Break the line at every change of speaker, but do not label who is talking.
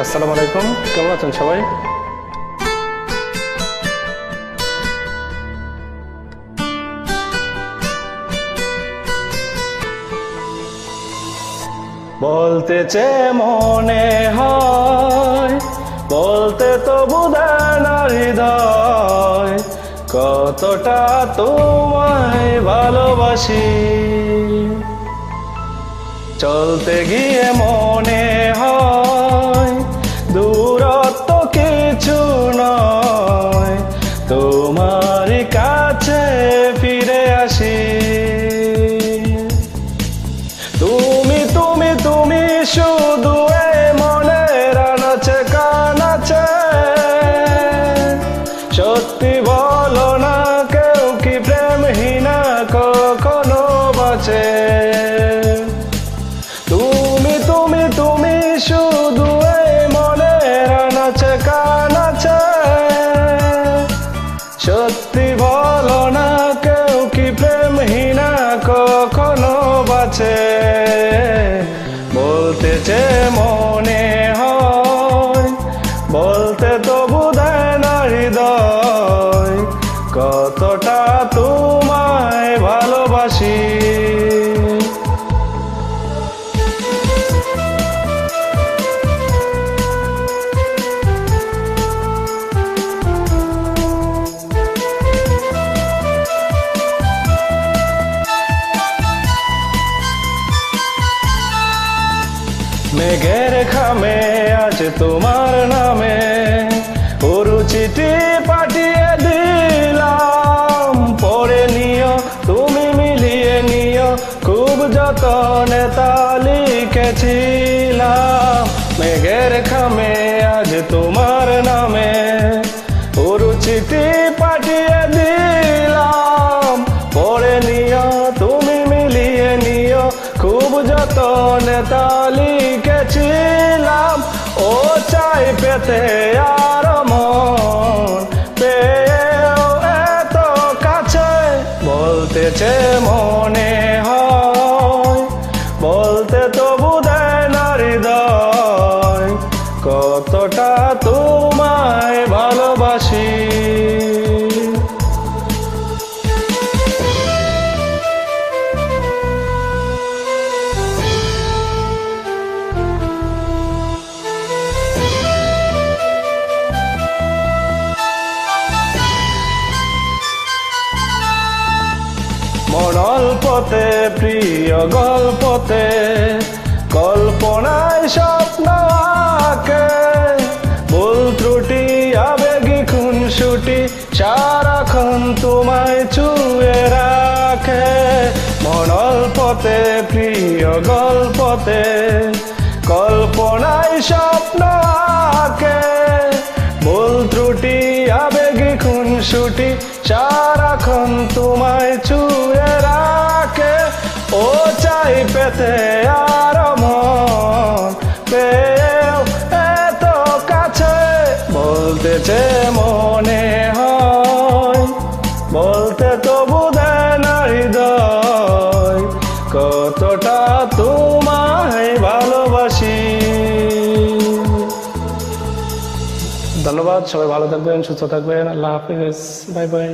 আসসালামু আলাইকুম, কেমন আছেন সবাই? বলতেছে মনে হয়, বলতে তো বুঝায় না হৃদয়, কতটা তোমায় ভালোবাসি। চলতে গিয়ে মনে হয় দূরত্ব কিছু নয়, তোমার কাছে ফিরে আসি। তুমি তুমি তুমি শুধু এই মনের আনাচে কানাচে, সত্যি বলো না কেউ কি প্রেমহীনা কখনো বাঁচে? তুমি তুমি তুমি শুধু এই মনের আনাচে কানাচে, সত্যি বলো না কেউ কি প্রেমহীনা কখনো বাঁচে? বলতেছে মনে হয়, বলতে তো বুঝায় না হৃদয়, কতটা তোমায় ভালোবাসি। মেঘের খামে আজ তোমার নামে চিঠি পাঠিয়ে দিলাম, পড়ে নিও তুমি মিলিয়ে নিও, খুব যতনে তা লিখেছিলাম। মেঘের খামে আজ তোমার নামে চিঠি পাঠিয়ে দিলাম, পড়ে নিও তুমি মিলিয়ে নিও, খুব যতনে তা লিখেছিলাম। ও চাই পেতে আর মন পেয়েও এত কাছে, বলতেছে মনে হয়, বলতে তো বুঝায় না হৃদয়, কতটা তোমায় ভালোবাসি। মন অল্পতে প্রিয় গল্পতে, কল্পনায় স্বপ্ন আঁকে, ভুল ত্রুটি আবেগী খুনসুটি সারাক্ষণ তোমায় ছুঁয়ে রাখে। মন অল্পতে প্রিয় গল্পতে, কল্পনায় স্বপ্ন আঁকে, ভুল ত্রুটি আবেগী খুনসুটি সারাক্ষণ তোমায় ছুঁয়ে রাখে। ও চাই পেতে আর মন পেয়েও এত কাছে, বলতেছে মনে হয়, বলতে তো বুঝায় না হৃদয়, কতটা তোমায় ভালোবাসি। ধন্যবাদ, সবাই ভালো থাকবেন, সুস্থ থাকবেন। আল্লাহ হাফিজ, বাই বাই।